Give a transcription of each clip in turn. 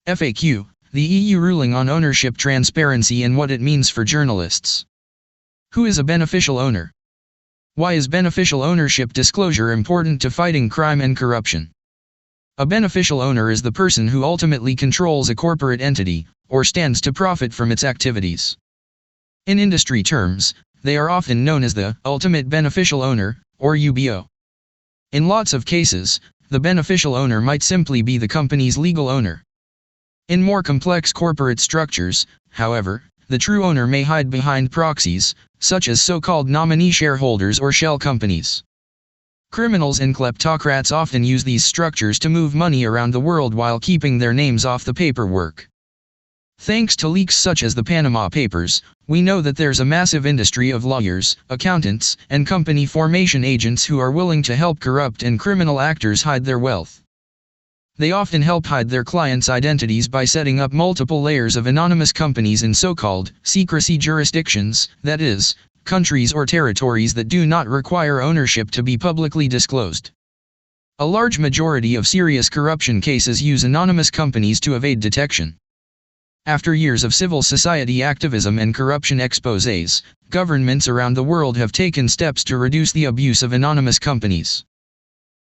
FAQ, the EU ruling on ownership transparency and what it means for journalists. Who is a beneficial owner? Why is beneficial ownership disclosure important to fighting crime and corruption? A beneficial owner is the person who ultimately controls a corporate entity, or stands to profit from its activities. In industry terms, they are often known as the ultimate beneficial owner, or UBO. In lots of cases, the beneficial owner might simply be the company's legal owner. In more complex corporate structures, however, the true owner may hide behind proxies, such as so-called nominee shareholders or shell companies. Criminals and kleptocrats often use these structures to move money around the world while keeping their names off the paperwork. Thanks to leaks such as the Panama Papers, we know that there's a massive industry of lawyers, accountants, and company formation agents who are willing to help corrupt and criminal actors hide their wealth. They often help hide their clients' identities by setting up multiple layers of anonymous companies in so-called secrecy jurisdictions, that is, countries or territories that do not require ownership to be publicly disclosed. A large majority of serious corruption cases use anonymous companies to evade detection. After years of civil society activism and corruption exposés, governments around the world have taken steps to reduce the abuse of anonymous companies.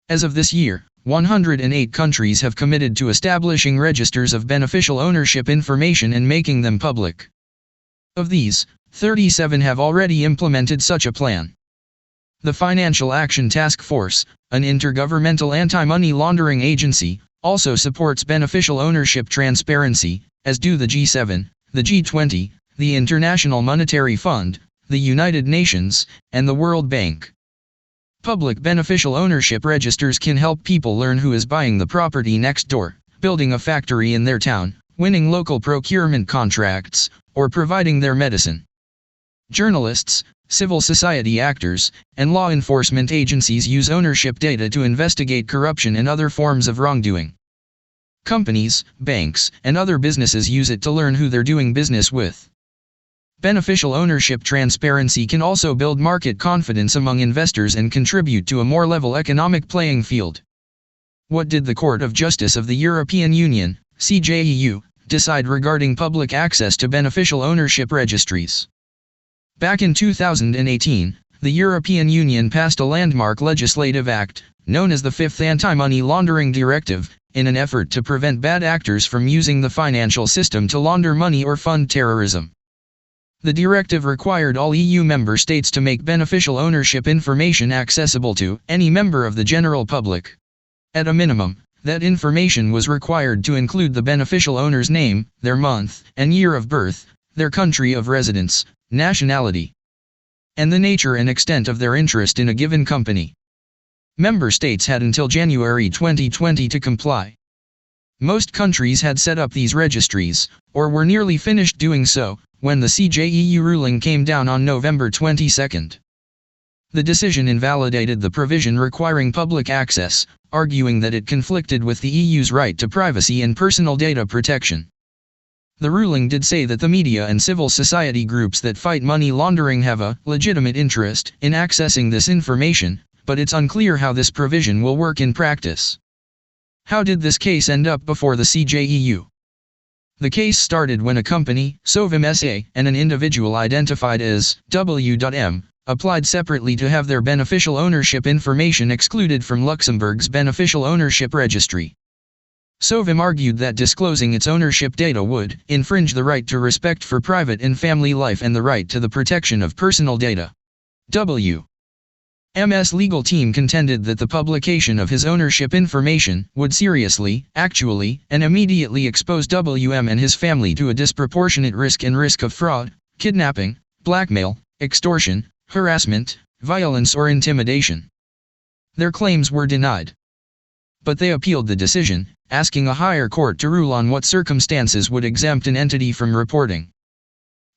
As of this year, 108 countries have committed to establishing registers of beneficial ownership information and making them public. Of these, 37 have already implemented such a plan. The Financial Action Task Force, an intergovernmental anti-money laundering agency, also supports beneficial ownership transparency, as do the G7, the G20, the International Monetary Fund, the United Nations, and the World Bank. Public beneficial ownership registers can help people learn who is buying the property next door, building a factory in their town, winning local procurement contracts, or providing their medicine. Journalists, civil society actors, and law enforcement agencies use ownership data to investigate corruption and other forms of wrongdoing. Companies, banks, and other businesses use it to learn who they're doing business with. Beneficial ownership transparency can also build market confidence among investors and contribute to a more level economic playing field. What did the Court of Justice of the European Union, CJEU, decide regarding public access to beneficial ownership registries? Back in 2018, the European Union passed a landmark legislative act, known as the Fifth Anti-Money Laundering Directive, in an effort to prevent bad actors from using the financial system to launder money or fund terrorism. The directive required all EU member states to make beneficial ownership information accessible to any member of the general public. At a minimum, that information was required to include the beneficial owner's name, their month and year of birth, their country of residence, nationality, and the nature and extent of their interest in a given company. Member states had until January 2020 to comply. Most countries had set up these registries, or were nearly finished doing so, when the CJEU ruling came down on November 22. The decision invalidated the provision requiring public access, arguing that it conflicted with the EU's right to privacy and personal data protection. The ruling did say that the media and civil society groups that fight money laundering have a legitimate interest in accessing this information, but it's unclear how this provision will work in practice. How did this case end up before the CJEU? The case started when a company, Sovim SA, and an individual identified as W.M. applied separately to have their beneficial ownership information excluded from Luxembourg's beneficial ownership registry. Sovim argued that disclosing its ownership data would infringe the right to respect for private and family life and the right to the protection of personal data. W.M.'s legal team contended that the publication of his ownership information would seriously, actually, and immediately expose W.M. and his family to a disproportionate risk of fraud, kidnapping, blackmail, extortion, harassment, violence or intimidation. Their claims were denied. But they appealed the decision, asking a higher court to rule on what circumstances would exempt an entity from reporting.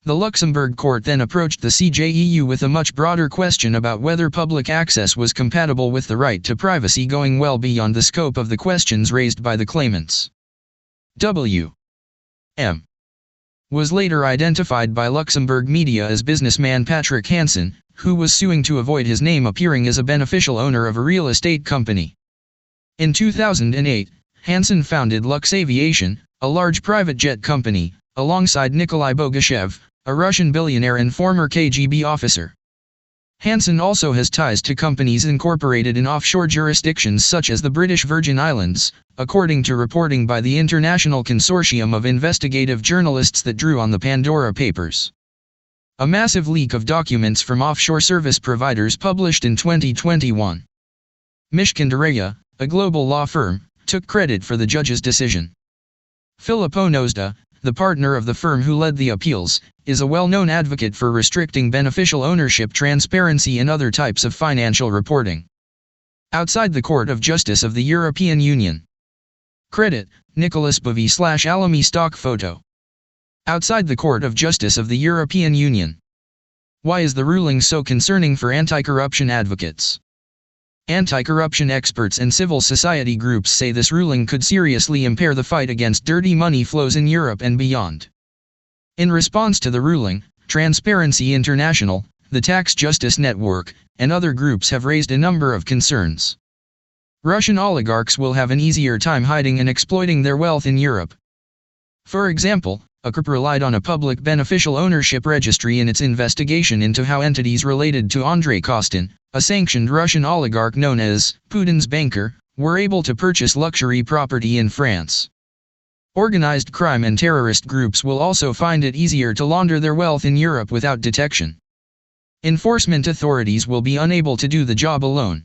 The Luxembourg court then approached the CJEU with a much broader question about whether public access was compatible with the right to privacy, going well beyond the scope of the questions raised by the claimants. W.M. was later identified by Luxembourg media as businessman Patrick Hansen, who was suing to avoid his name appearing as a beneficial owner of a real estate company. In 2008, Hansen founded Lux Aviation, a large private jet company, alongside Nikolai Bogashev, a Russian billionaire and former KGB officer. Hansen also has ties to companies incorporated in offshore jurisdictions such as the British Virgin Islands, according to reporting by the International Consortium of Investigative Journalists that drew on the Panama Papers. A massive leak of documents from offshore service providers published in 2021. Mishkin Dereya, a global law firm, took credit for the judge's decision. Filippo Nozda, the partner of the firm who led the appeals, is a well-known advocate for restricting beneficial ownership transparency and other types of financial reporting. Outside the Court of Justice of the European Union. Credit, Nicholas Bovy/Alamy stock photo. Outside the Court of Justice of the European Union. Why is the ruling so concerning for anti-corruption advocates? Anti-corruption experts and civil society groups say this ruling could seriously impair the fight against dirty money flows in Europe and beyond. In response to the ruling, Transparency International, the Tax Justice Network, and other groups have raised a number of concerns. Russian oligarchs will have an easier time hiding and exploiting their wealth in Europe. For example, a group relied on a public beneficial ownership registry in its investigation into how entities related to Andrei Kostin, a sanctioned Russian oligarch known as Putin's banker, were able to purchase luxury property in France. Organized crime and terrorist groups will also find it easier to launder their wealth in Europe without detection. Enforcement authorities will be unable to do the job alone.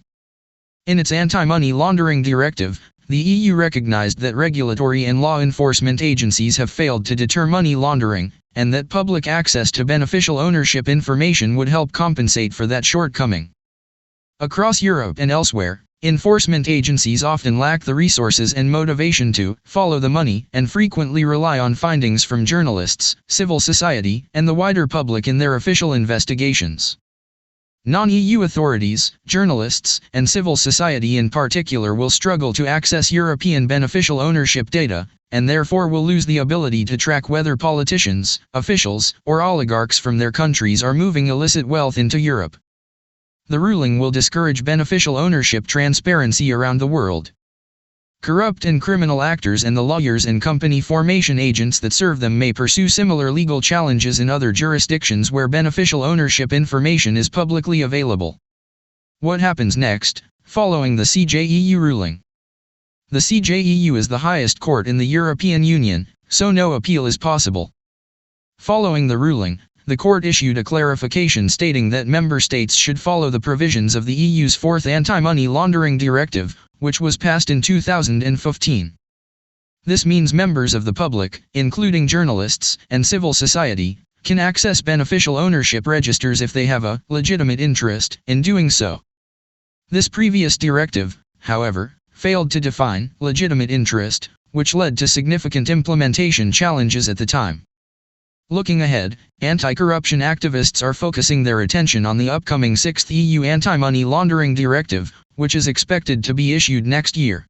In its anti-money laundering directive, the EU recognized that regulatory and law enforcement agencies have failed to deter money laundering, and that public access to beneficial ownership information would help compensate for that shortcoming. Across Europe and elsewhere, enforcement agencies often lack the resources and motivation to follow the money and frequently rely on findings from journalists, civil society, and the wider public in their official investigations. Non-EU authorities, journalists, and civil society in particular will struggle to access European beneficial ownership data, and therefore will lose the ability to track whether politicians, officials, or oligarchs from their countries are moving illicit wealth into Europe. The ruling will discourage beneficial ownership transparency around the world. Corrupt and criminal actors and the lawyers and company formation agents that serve them may pursue similar legal challenges in other jurisdictions where beneficial ownership information is publicly available. What happens next, following the CJEU ruling? The CJEU is the highest court in the European Union, so no appeal is possible. Following the ruling, the court issued a clarification stating that member states should follow the provisions of the EU's fourth anti-money laundering directive, which was passed in 2015. This means members of the public, including journalists and civil society, can access beneficial ownership registers if they have a legitimate interest in doing so. This previous directive, however, failed to define legitimate interest, which led to significant implementation challenges at the time. Looking ahead, anti-corruption activists are focusing their attention on the upcoming 6th EU anti-money laundering directive, which is expected to be issued next year.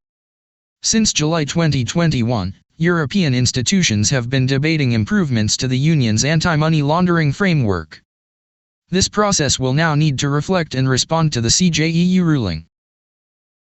Since July 2021, European institutions have been debating improvements to the Union's anti-money laundering framework. This process will now need to reflect and respond to the CJEU ruling.